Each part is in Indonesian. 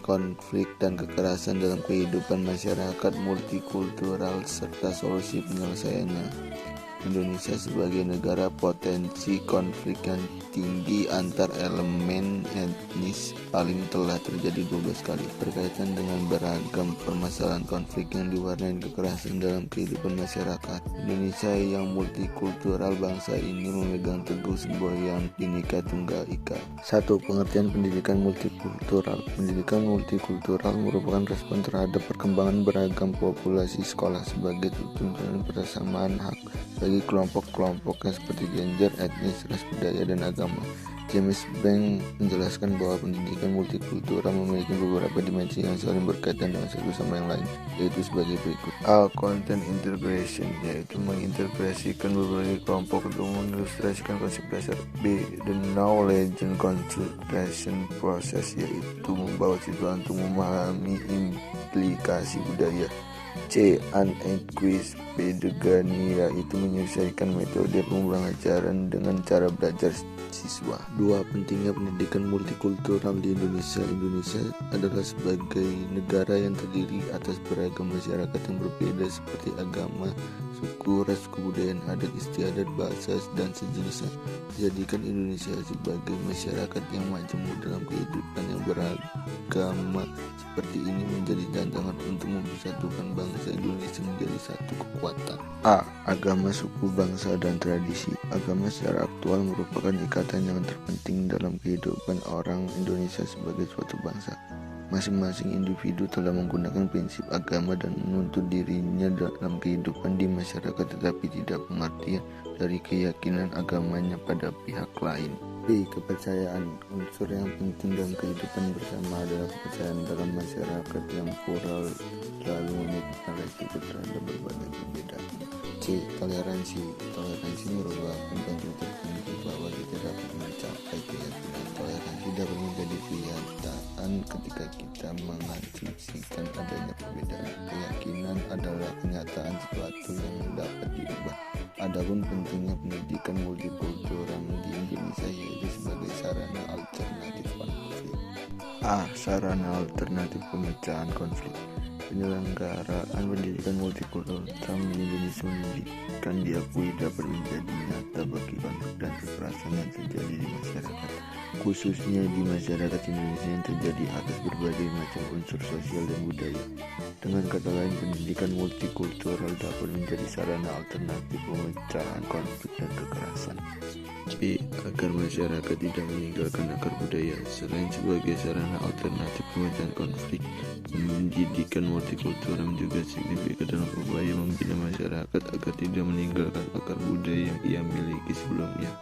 konflik dan kekerasan dalam kehidupan masyarakat multikultural serta solusi penyelesaiannya. Indonesia sebagai negara potensi konflik yang tinggi antar elemen etnis paling telah terjadi 12 kali, berkaitan dengan beragam permasalahan konflik yang diwarnai kekerasan dalam kehidupan masyarakat. Indonesia yang multikultural, bangsa ini memegang teguh semboyan Bhinneka Tunggal Ika. 1. Pengertian pendidikan multikultural. Pendidikan multikultural merupakan respon terhadap perkembangan beragam populasi sekolah sebagai tuntunan persamaan hak bagi kelompok-kelompok yang seperti gender, etnis, ras, budaya, dan agama. James Bank menjelaskan bahwa pendidikan multikultural memiliki beberapa dimensi yang saling berkaitan dengan satu sama yang lain, yaitu sebagai berikut. A. Content integration, yaitu mengintegrasikan berbagai kelompok untuk mengilustrasikan konsep dasar. B. The knowledge and consultation process, yaitu membawa siswa untuk memahami implikasi budaya. C. Unanquist pedagogy, yaitu menyelesaikan metode pembelajaran dengan cara belajar siswa. 2. Pentingnya pendidikan multikultural di Indonesia. Indonesia adalah sebagai negara yang terdiri atas beragam masyarakat yang berbeda seperti agama, suku, ras, kebudayaan, adat istiadat, bahasa, dan sejenisnya. Jadikan Indonesia sebagai masyarakat yang majemuk dalam kehidupan yang beragama seperti ini menjadi tantangan untuk mempersatukan bangsa Indonesia menjadi satu kekuatan. A. Agama, suku, bangsa, dan tradisi. Agama secara aktual merupakan ikatan yang terpenting dalam kehidupan orang Indonesia sebagai suatu bangsa. Masing-masing individu telah menggunakan prinsip agama dan menuntut dirinya dalam kehidupan di masyarakat, tetapi tidak pengertian dari keyakinan agamanya pada pihak lain. B. Kepercayaan. Unsur yang penting dalam kehidupan bersama adalah kepercayaan dalam masyarakat yang plural, selalu memikirkan resiko terhadap berbagai perbedaan. C. Toleransi. Toleransi merupakan kunci tertentu bahwa kita dapat mencapai keyakinan. Toleransi dapat menjadi kenyataan ketika kita mengasumsikan adanya perbedaan. Keyakinan adalah kenyataan sesuatu yang dapat diubah. Adapun pentingnya pendidikan multikultural di Indonesia yaitu sebagai sarana alternatif konflik. A. Sarana alternatif pemecahan konflik. Penyelenggaraan pendidikan multikultural di Indonesia pendidikan diakui dapat menjadi nyata bagi konflik dan kekerasan yang terjadi di masyarakat, khususnya di masyarakat Indonesia yang terjadi atas berbagai macam unsur sosial dan budaya. Dengan kata lain, pendidikan multikultural dapat menjadi sarana alternatif pemecahan konflik dan kekerasan. B. Agar masyarakat tidak meninggalkan akar budaya. Selain sebagai sarana alternatif pemecahan konflik, pendidikan multikultural juga signifikan dalam upaya membina masyarakat agar tidak meninggalkan akar budaya yang ia miliki sebelumnya.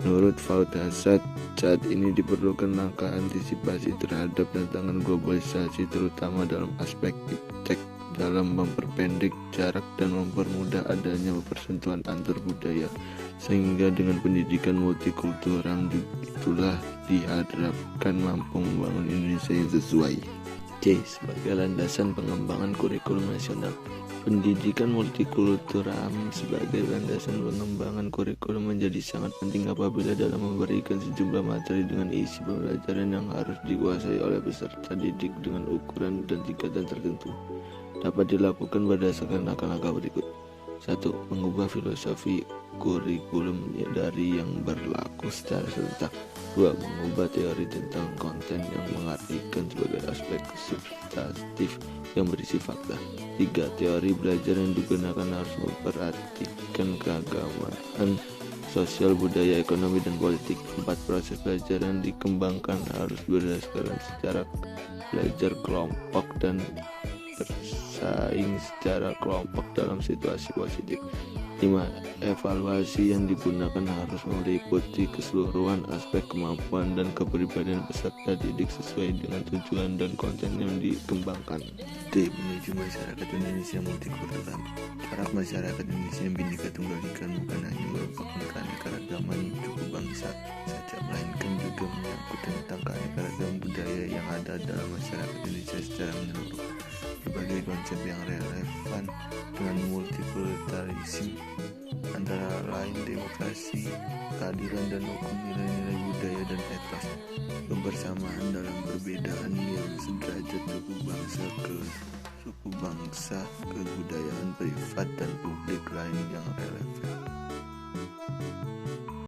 Menurut Fuad Hassad, saat ini diperlukan langkah antisipasi terhadap tantangan globalisasi, terutama dalam aspek iptek dalam memperpendek jarak dan mempermudah adanya persentuhan antar budaya, sehingga dengan pendidikan multikultural itulah diharapkan mampu membangun Indonesia yang sesuai. C. Sebagai landasan pengembangan kurikulum nasional. Pendidikan multikultural sebagai landasan pengembangan kurikulum menjadi sangat penting apabila dalam memberikan sejumlah materi dengan isi pembelajaran yang harus dikuasai oleh peserta didik dengan ukuran dan tingkatan tertentu. Dapat dilakukan berdasarkan langkah-langkah berikut. 1. Mengubah filosofi kurikulum dari yang berlaku secara serentak. 2. Mengubah teori tentang konten yang mengartikan sebagai aspek substantif yang berisi fakta. 3. Teori belajar yang digunakan harus memperhatikan keagamaan, sosial, budaya, ekonomi, dan politik. 4. Proses belajar yang dikembangkan harus berdasarkan secara belajar kelompok dan bersaing secara kelompok dalam situasi positif. 5. Evaluasi yang digunakan harus meliputi keseluruhan aspek kemampuan dan kepribadian peserta didik sesuai dengan tujuan dan konten yang dikembangkan. D. Menuju masyarakat Indonesia multikultural. Harap masyarakat Indonesia yang Bhinneka Tunggal Ika bukan hanya merupakan keanekaragaman suku bangsa saja, melainkan juga menyangkut tentang keanekaragaman budaya yang ada dalam masyarakat Indonesia secara menyeluruh. Berbagai konsep yang relevan dengan multikulturalisme antara lain demokrasi, keadilan dan hukum, nilai-nilai budaya dan etos, kebersamaan dalam perbedaan yang sederajat, suku bangsa, kebudayaan privat dan publik lain yang relevan.